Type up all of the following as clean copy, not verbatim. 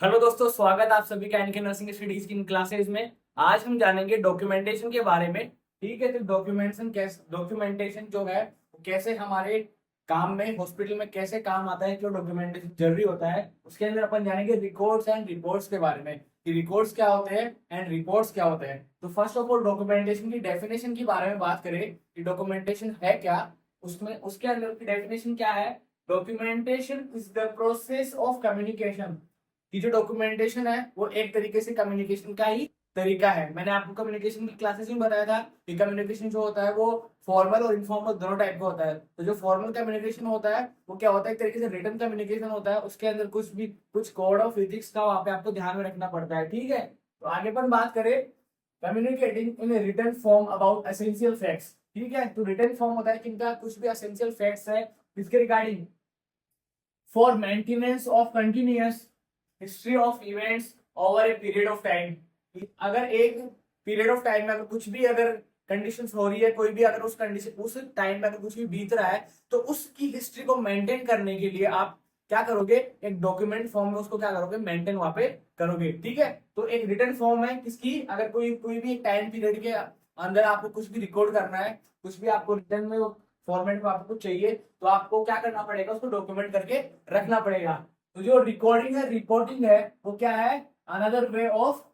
Hello दोस्तों, स्वागत आप सभी का एनके नर्सिंग स्टडीज की क्लासेज में। आज हम जानेंगे डॉक्यूमेंटेशन के बारे में। ठीक है, तो डॉक्यूमेंटेशन जो है वो कैसे हमारे काम में, हॉस्पिटल में कैसे काम आता है, क्यों डॉक्यूमेंटेशन जरूरी होता है, उसके अंदर अपन जानेंगे रिकॉर्ड्स एंड रिपोर्ट्स के बारे में कि रिकॉर्ड्स क्या होते हैं एंड रिपोर्ट्स क्या होते हैं। तो फर्स्ट ऑफ ऑल डॉक्यूमेंटेशन की डेफिनेशन के बारे में बात करें कि डॉक्यूमेंटेशन है क्या, उसमें उसके अंदर की डेफिनेशन क्या है। Documentation is the process of communication, कि जो डॉक्यूमेंटेशन है वो एक तरीके से कम्युनिकेशन का ही तरीका है। मैंने आपको कम्युनिकेशन की क्लासेस में बताया था कि कम्युनिकेशन जो होता है वो फॉर्मल और इनफॉर्मल दोनों टाइप का होता है। तो जो फॉर्मल कम्युनिकेशन होता है वो क्या होता है, एक तरीके से रिटन कम्युनिकेशन होता है। उसके अंदर कुछ कोड ऑफ एथिक्स का वहां पे आपको ध्यान में रखना पड़ता है। ठीक है, तो आगे पर बात करें communicating in written form about essential facts. ठीक है, तो रिटन फॉर्म होता है किनका, कुछ भी एसेंशियल फैक्ट्स है इसके regarding for maintenance of continuous history of events over a period of time. अगर एक पीरियड ऑफ टाइम में अगर कुछ भी अगर कंडीशंस हो रही है, कोई भी अगर उस कंडीशन उस टाइम में अगर कुछ भी बीत रहा है, तो उसकी हिस्ट्री को मेंटेन करने के लिए आप क्या करोगे, एक डॉक्यूमेंट फॉर्म में उसको क्या करोगे, मेंटेन वहां पे करोगे। ठीक है, तो एक रिटन फॉर्म है किसकी, अगर कोई कोई भी टाइम पीरियड के अंदर आपको कुछ भी रिकॉर्ड करना है, कुछ भी आपको रिटर्न में फॉर्मेट में आपको चाहिए, तो आपको क्या करना पड़ेगा, उसको डॉक्यूमेंट करके रखना पड़ेगा। तो जो रिकॉर्डिंग है, रिपोर्टिंग है, वो क्या है, another way of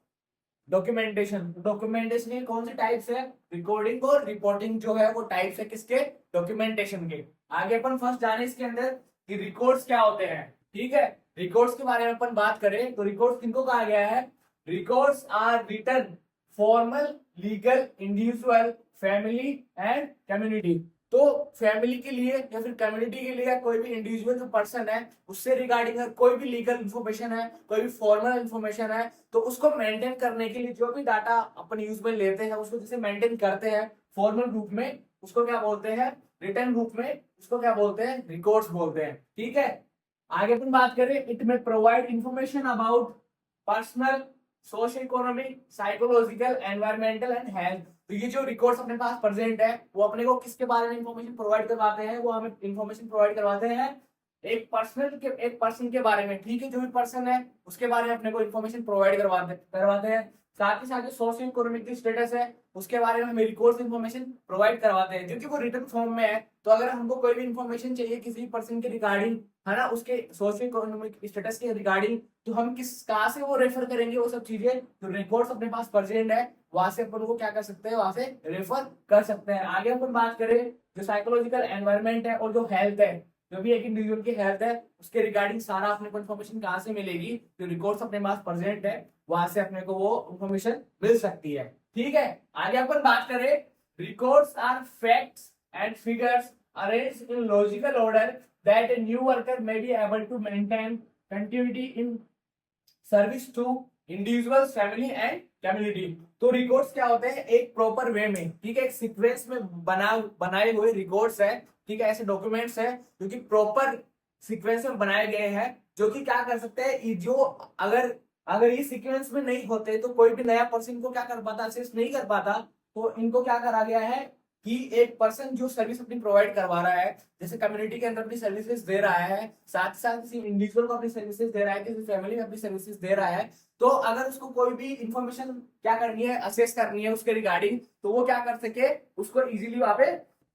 documentation. Documentation के कौन से टाइप्स है, रिकॉर्डिंग और रिपोर्टिंग जो है वो टाइप्स है किसके, डॉक्यूमेंटेशन के। आगे अपन फर्स्ट जाने इसके अंदर कि रिकॉर्ड्स क्या होते हैं। ठीक है, रिकॉर्ड्स के बारे में अपन बात करें तो रिकॉर्ड्स किनको कहा गया है, records are written formal legal individual family and community. तो फैमिली के लिए या फिर कम्युनिटी के लिए, कोई भी इंडिविजुअल जो पर्सन है उससे रिगार्डिंग अगर कोई भी लीगल इंफॉर्मेशन है, कोई भी फॉर्मल इंफॉर्मेशन है, तो उसको मेंटेन करने के लिए जो भी डाटा अपन यूज में लेते हैं उसको जैसे मेंटेन करते हैं फॉर्मल रूप में, उसको क्या बोलते हैं, रिटर्न रूप में उसको क्या बोलते हैं, रिकॉर्ड्स बोलते हैं। ठीक है, आगे अपन बात करें, इट में provide information about personal, social economic, psychological, environmental and health. तो ये जो रिकॉर्ड्स अपने पास प्रेजेंट है वो अपने को किसके बारे में इंफॉर्मेशन प्रोवाइड करवाते हैं, वो हमें इंफॉर्मेशन प्रोवाइड करवाते हैं एक पर्सन के बारे में। ठीक है, जो भी पर्सन है उसके बारे में अपने को इन्फॉर्मेशन प्रोवाइड करवाते हैं। साथ ही साथ जो सोशल इकोनॉमिक स्टेटस है उसके बारे में हमें रिकॉर्ड्स इन्फॉर्मेशन प्रोवाइड करवाते हैं, क्योंकि वो रिटर्न फॉर्म में है। तो अगर हमको कोई भी इन्फॉर्मेशन चाहिए किसी पर्सन के रिगार्डिंग, है ना, उसके सोशल इकोनॉमिक स्टेटस के रिगार्डिंग, तो हम किस कहाँ से वो रेफर करेंगे, वो सब चीजें तो रिकॉर्ड्स अपने पास प्रेजेंट है, वहां से अपन को क्या कर सकते हैं, वहां से रेफर कर सकते हैं। आगे अपन बात करें जो साइकोलॉजिकल एनवायरनमेंट है और जो हेल्थ है, जो भी एक इंडिविजुअल की हेल्थ है उसके रिगार्डिंग सारा अपने को इन्फॉर्मेशन कहाँ से मिलेगी, जो रिकॉर्ड्स अपने पास प्रेजेंट है वहां से अपने को वो इन्फॉर्मेशन मिल सकती है। ठीक है, आगे अपन बात करें, records are facts and figures arranged in logical order that a new worker may be able to maintain continuity in service to individuals, family and community. तो रिकॉर्ड्स क्या होते हैं, एक प्रॉपर वे में, ठीक है, एक सीक्वेंस में बनाए हुए रिकॉर्ड्स है। ठीक है, ऐसे डॉक्यूमेंट्स है जो कि प्रॉपर सीक्वेंस में बनाए गए हैं, जो कि क्या कर सकते हैं, जो अगर अगर ये सीक्वेंस में नहीं होते तो कोई भी नया पर्सन को क्या कर पाता, एक्सेस नहीं कर पाता। तो इनको क्या करा गया है कि एक पर्सन जो सर्विस अपनी प्रोवाइड करवा रहा है, जैसे कम्युनिटी के अंदर अपनी सर्विसेज दे रहा है, साथ ही साथ किसी इंडिविजुअल को अपनी सर्विसेज दे रहा है, किसी फैमिली में अपनी सर्विसेज दे रहा है, तो अगर उसको कोई भी इंफॉर्मेशन क्या करनी है, असेस करनी है उसके रिगार्डिंग, तो वो क्या कर सके, उसको इजीली वहां पे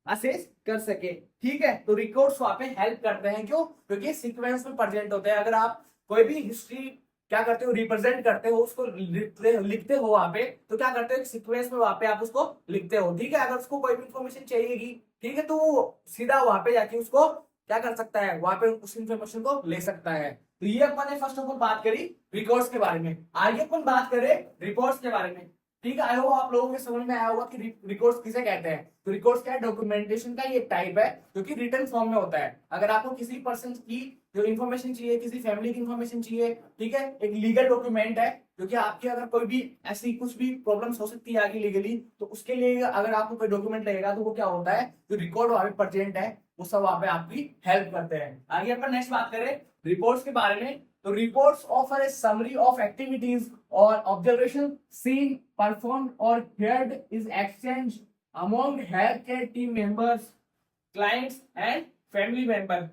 असेस कर सके। ठीक है, तो रिकॉर्ड्स वहां पे हेल्प करते हैं, क्यों, क्योंकि सीक्वेंस में प्रेजेंट होते हैं। अगर आप कोई भी हिस्ट्री क्या करते हो, रिप्रेजेंट करते हो, उसको लिखते हो वहां पे, तो क्या करते हो, सीक्वेंस में वहां पे आप उसको लिखते हो। ठीक है, अगर उसको कोई भी इंफॉर्मेशन चाहिएगी, ठीक है, तो वो सीधा वहां पे जाके उसको क्या कर सकता है, वहां पे उस इंफॉर्मेशन को ले सकता है। तो ये अपन ने फर्स्ट ऑफ ऑल बात करी रिकॉर्ड्स के बारे में। आगे अपन बात करें रिपोर्ट्स के बारे में। ठीक है, आई होप आप लोगों के समझ में आया होगा कि रिकॉर्ड्स किसे कहते हैं। तो रिकॉर्ड्स क्या है, डॉक्यूमेंटेशन का ये टाइप है जो कि रिटन फॉर्म में होता है। अगर आपको किसी पर्सन की जो इन्फॉर्मेशन चाहिए, किसी फैमिली की इन्फॉर्मेशन चाहिए, ठीक है, एक लीगल डॉक्यूमेंट है, क्योंकि आपकी अगर कोई भी ऐसी कुछ भी प्रॉब्लम्स हो सकती है आगे लीगली, तो उसके लिए अगर आपको कोई डॉक्यूमेंट लगेगा तो वो क्या होता है, जो रिकॉर्ड वहां पे प्रेजेंट है वो सब वहां पे आपकी हेल्प करते हैं। आगे अपन नेक्स्ट बात करें रिपोर्ट्स के बारे में। तो reports offer A summary of activities और ऑब्जर्वेशन सीन परफॉर्म्ड और heard is exchange among health care team members, clients and family member.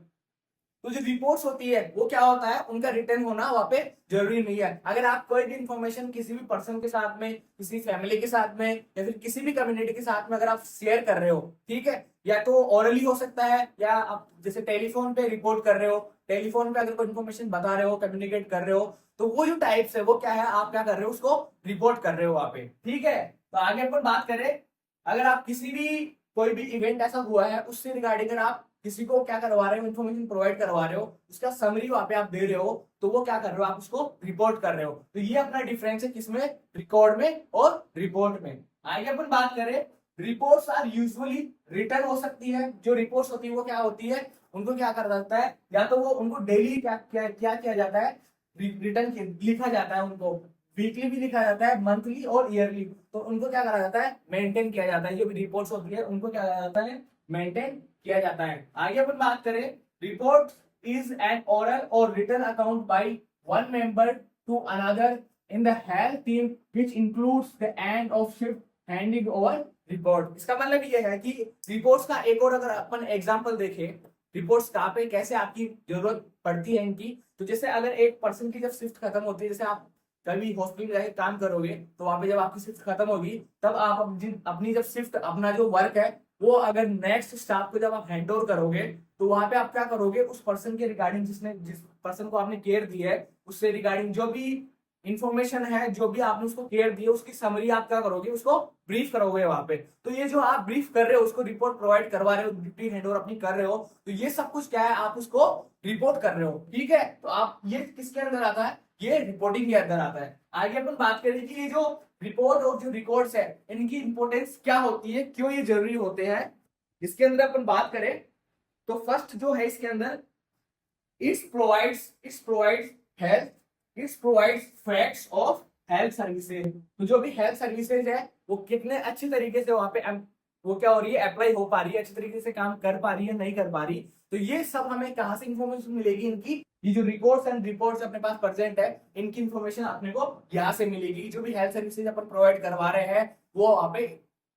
तो जो रिपोर्ट्स होती है वो क्या होता है, उनका रिटर्न होना वहाँ पे जरूरी नहीं है। अगर आप कोई भी इंफॉर्मेशन किसी भी पर्सन के साथ में, किसी फैमिली के साथ में या फिर किसी भी कम्युनिटी के साथ में अगर आप शेयर कर रहे हो, ठीक है, या तो ओरली हो सकता है या आप जैसे टेलीफोन पे रिपोर्ट कर रहे हो, टेलीफोन पे अगर कोई इन्फॉर्मेशन बता रहे हो, कम्युनिकेट कर रहे हो, तो वो जो टाइप्स है वो क्या है, आप क्या कर रहे हो, उसको रिपोर्ट कर रहे हो वहाँ पे, ठीक है। तो आगे अपन बात करें, अगर आप किसी भी कोई भी इवेंट ऐसा हुआ है उससे रिगार्डिंग अगर आप किसी को क्या करवा रहे हो, इन्फॉर्मेशन प्रोवाइड करवा रहे हो, उसका समरी वहां पे आप दे रहे हो, तो वो क्या कर रहे हो, आप उसको रिपोर्ट कर रहे हो। तो ये अपना डिफरेंस है किसमें, रिकॉर्ड में और रिपोर्ट में। आगे अपन बात करें, रिपोर्ट्स आर यूजुअली रिटर्न हो सकती है। जो रिपोर्ट्स होती है वो क्या होती है, उनको क्या कर जाता है, या तो वो उनको डेली क्या क्या क्या किया जाता है, रिटर्न लिखा जाता है, उनको वीकली भी लिखा जाता है, मंथली और ईयरली। तो उनको क्या करा जाता है, मेंटेन किया जाता है। जो भी रिपोर्ट्स होती है उनको क्या करा जाता है, मेंटेन किया जाता है। आगे अपन बात करें, रिपोर्ट इज एन ओरल और written account by one member to another in the health team which includes the end of shift handing over report. इसका मतलब ये है कि रिपोर्ट्स का एक और अगर अपन एग्जांपल देखें, रिपोर्ट्स कहाँ पे कैसे आपकी जरूरत पड़ती है इनकी, तो जैसे अगर एक पर्सन की जब शिफ्ट खत्म होती है, जैसे आप कभी हॉस्पिटल जाके काम करोगे तो वहां पे जब आपकी शिफ्ट खत्म होगी तब आप अपनी जब शिफ्ट अपना जो वर्क है वो अगर नेक्स्ट स्टाफ को जब आप हैंड ओवर करोगे, तो वहां पे आप क्या करोगे, उस पर्सन के रिगार्डिंग जिस पर्सन को आपने केयर दी है उससे रिगार्डिंग जो भी इंफॉर्मेशन है, जो भी आपने उसको केयर दी है उसकी समरी आप क्या करोगे, उसको ब्रीफ करोगे वहां पे। तो ये जो आप ब्रीफ कर रहे हो, उसको रिपोर्ट प्रोवाइड करवा रहे हो, ड्यूटी हैंड ओवर अपनी कर रहे हो, तो ये सब कुछ क्या है, आप उसको रिपोर्ट कर रहे हो, ठीक है। तो आप ये किसके अंदर आता है, ये रिपोर्टिंग के अंदर आता है। आगे अपन बात करें कि ये जो रिपोर्ट और जो रिकॉर्ड्स है इनकी इंपॉर्टेंस क्या होती है, क्यों ये जरूरी होते हैं, इसके अंदर अपन बात करें तो फर्स्ट जो है इसके अंदर, it's provides health, it's provides facts of health services. तो जो भी हेल्थ सर्विसेज है वो कितने अच्छी तरीके से वहां पे वो क्या हो रही है, अप्लाई हो पा रही है, अच्छी तरीके से काम कर पा रही है, नहीं कर पा रही। तो ये सब हमें कहाँ से इंफॉर्मेशन मिलेगी इनकी, ये जो रिकॉर्ड्स एंड रिपोर्ट्स अपने पास प्रेजेंट है इनकी इंफॉर्मेशन अपने को यहाँ से मिलेगी। जो भी हेल्थ सर्विसेज अपन प्रोवाइड करवा रहे हैं वो वहां पे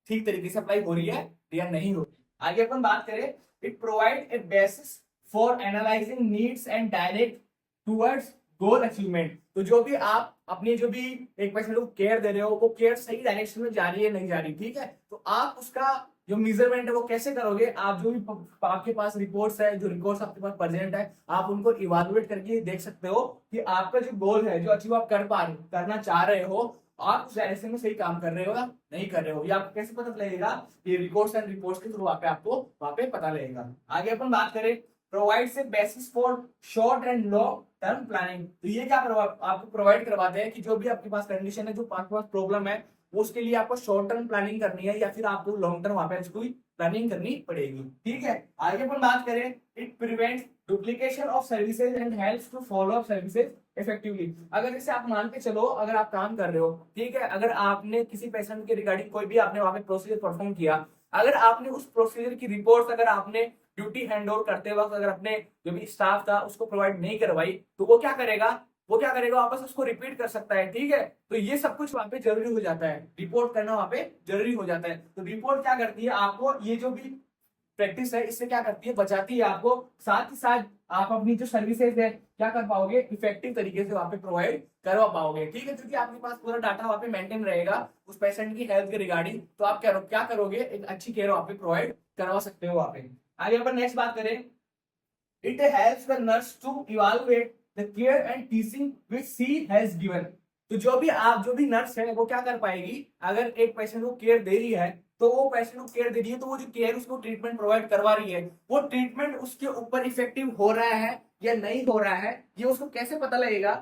ठीक तरीके से अप्लाई हो रही है या नहीं हो रही। आगे अपन बात करें, it provide a basis for analysing needs and direct towards goal achievement. तो जो भी आप अपनी जो भी एक पेशेंट को केयर दे रहे हो वो केयर सही डायरेक्शन में जा रही है नहीं जा रही, ठीक है, तो आप उसका जो मेजरमेंट है वो कैसे करोगे, आप जो भी आपके पास रिपोर्ट्स है, जो रिकॉर्ड्स आपके पास प्रेजेंट है, आप उनको इवैल्यूएट करके देख सकते हो कि आपका जो गोल है, जो अचीव आप कर पा रहे करना चाह रहे हो, आप उस डायरेक्शन में सही काम कर रहे हो या नहीं कर रहे हो, ये आपको कैसे पता लगेगा, ये रिकॉर्ड्स एंड रिपोर्ट्स के थ्रू आपको वहां पे पता लगेगा। आगे अपन बात करें, provides a basis for short and long term planning. तो ये क्या आपको प्रोवाइड करवाते हैं कि जो भी आपके पास कंडीशन है, जो आपके पास प्रॉब्लम है, वो उसके लिए आपको शॉर्ट टर्म प्लानिंग करनी है या फिर आपको लॉन्ग टर्म वहां पे उसको प्लानिंग करनी पड़ेगी, ठीक है। आगे अपन बात करें, it prevents duplication of services and helps to follow up services effectively. अगर जैसे आप मान के चलो, अगर आप काम कर रहे हो, ठीक है, अगर आपने किसी पेशेंट के रिगार्डिंग कोई भी आपने वहां पे प्रोसीजर परफॉर्म किया, अगर आपने उस प्रोसीजर की रिपोर्ट अगर आपने ड्यूटी हैंड ओवर करते वक्त अगर अपने जो भी स्टाफ था उसको प्रोवाइड नहीं करवाई, तो वो क्या करेगा, वापस उसको रिपीट कर सकता है, ठीक है। तो ये सब कुछ वहां पे जरूरी हो जाता है, रिपोर्ट करना वहां पे जरूरी हो जाता है। तो रिपोर्ट क्या करती है, आपको ये जो भी प्रैक्टिस है इससे क्या करती है, बचाती है आपको, साथ ही साथ आप अपनी जो सर्विसेज है क्या कर पाओगे, इफेक्टिव तरीके से वहां पे प्रोवाइड करवा पाओगे, ठीक है, क्योंकि आपके पास पूरा डाटा वहां पे मेंटेन रहेगा उस पेशेंट की हेल्थ के रिगार्डिंग। तो आप क्या करोगे, एक अच्छी केयर वहां पे प्रोवाइड करवा सकते हो वहां पे। आगे अपन नेक्स्ट बात करें, it helps the nurse to evaluate the care and teaching which she has given. तो जो भी नर्स है वो क्या कर पाएगी, अगर एक पेशेंट को केयर दे रही है, तो वो पेशेंट को केयर दे रही है, तो वो जो केयर उसको ट्रीटमेंट प्रोवाइड करवा रही है, वो ट्रीटमेंट उसके ऊपर इफेक्टिव हो रहा है या नहीं हो रहा है, ये उसको कैसे पता लगेगा।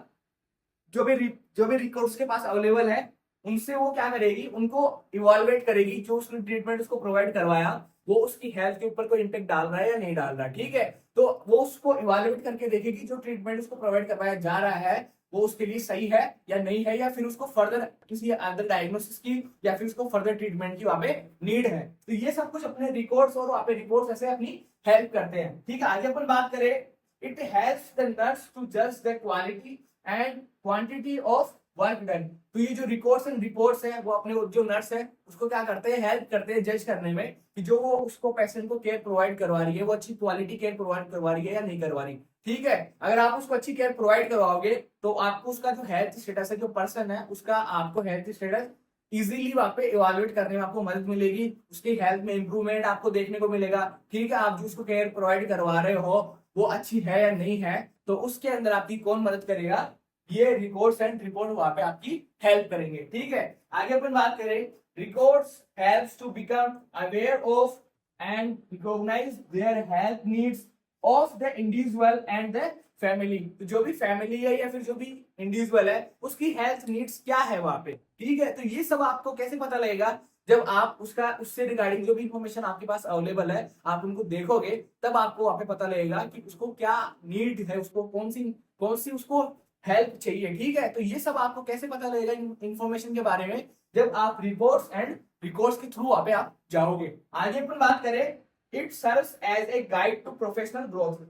जो भी रिकॉर्ड्स के पास अवेलेबल है उनसे वो क्या करेगी, उनको इवैल्यूएट करेगी, जो उसने ट्रीटमेंट उसको प्रोवाइड करवाया वो उसकी हेल्थ के ऊपर कोई इम्पेक्ट डाल रहा है या नहीं डाल रहा, ठीक है। तो वो उसको इवैल्यूएट करके देखेगी जो ट्रीटमेंट उसको प्रोवाइड करवाया जा रहा है वो उसके लिए सही है या नहीं है, या फिर उसको फर्दर किसी अदर डायग्नोसिस की या फिर उसको फर्दर ट्रीटमेंट की वहां पे नीड है। तो ये सब कुछ अपने रिकॉर्ड्स और वहां पे रिपोर्ट्स ऐसे अपनी हेल्प करते हैं, ठीक है। आगे अपन बात करें, it helps the nurse to जज the quality and quantity of work done. तो ये जो रिकॉर्ड्स एंड रिपोर्ट्स है वो अपने जो नर्स है उसको क्या करते हैं, हेल्प करते हैं जज करने में कि जो वो उसको पेशेंट को केयर प्रोवाइड करवा रही है वो अच्छी क्वालिटी केयर प्रोवाइड करवा रही है या नहीं करवा रही। ठीक है, अगर आप उसको अच्छी केयर प्रोवाइड करवाओगे तो आपको उसका जो हेल्थ स्टेटस है, जो पर्सन है उसका आपको हेल्थ स्टेटस इजीली वहां पे इवेलुएट करने में आपको मदद मिलेगी, उसकी हेल्थ में इंप्रूवमेंट आपको देखने को मिलेगा। ठीक है, आप जो उसको केयर प्रोवाइड करवा रहे हो वो अच्छी है या नहीं है, तो उसके अंदर आपकी कौन मदद करेगा, ये रिकॉर्ड्स एंड रिपोर्ट वहां पे आपकी हेल्प करेंगे। ठीक है, आगे अपन बात करें, records helps to become aware of and recognize their health needs of the individual and the family. तो जो भी फैमिली है या फिर जो भी इंडिविजुअल है उसकी हेल्थ नीड्स क्या है वहां पे। ठीक है, तो ये सब आपको कैसे पता लगेगा, जब आप उसका उससे रिगार्डिंग जो भी इंफॉर्मेशन आपके पास अवेलेबल है आप उनको देखोगे, तब आपको वहां पे पता लगेगा कि उसको क्या नीड है, उसको कौन सी उसको हेल्प चाहिए। ठीक है, तो ये सब आपको कैसे पता लगेगा इंफॉर्मेशन के बारे में, जब आप रिपोर्ट्स एंड रिकॉर्ड्स के थ्रू वहां पे आप जाओगे। आगे अपन बात करें, it serves as a guide to professional growth.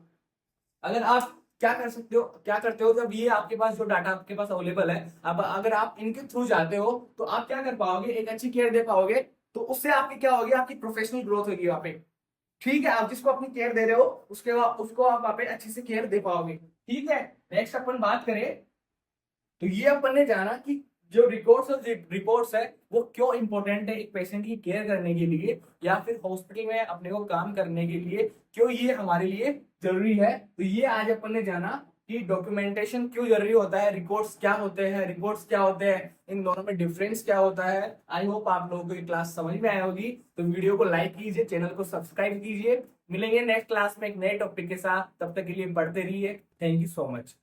अगर आप क्या करते हो जब ये आपके पास जो डाटा आपके पास अवेलेबल है, अब अगर आप इनके थ्रू जाते हो तो आप क्या कर पाओगे, एक अच्छी केयर दे पाओगे, तो उससे आपकी क्या होगी, आपकी प्रोफेशनल ग्रोथ होगी वहां पे। ठीक है, आप जिसको अपनी केयर दे रहे हो उसके बाद उसको आप वहां पे अच्छे से केयर दे पाओगे। ठीक है, नेक्स्ट अपन बात करें, तो ये अपन ने जाना कि जो रिकॉर्ड्स और रिपोर्ट्स है वो क्यों इंपॉर्टेंट है एक पेशेंट की केयर करने के लिए या फिर हॉस्पिटल में अपने को काम करने के लिए, क्यों ये हमारे लिए जरूरी है। तो ये आज अपन ने जाना कि डॉक्यूमेंटेशन क्यों जरूरी होता है, रिकॉर्ड्स क्या होते हैं, रिपोर्ट्स क्या होते हैं, इन दोनों में डिफरेंस क्या होता है। आई होप आप लोगों को ये क्लास समझ में आई होगी। तो वीडियो को लाइक कीजिए, चैनल को सब्सक्राइब कीजिए। मिलेंगे नेक्स्ट क्लास में एक नए टॉपिक के साथ, तब तक के लिए पढ़ते रहिए। Thank you so much.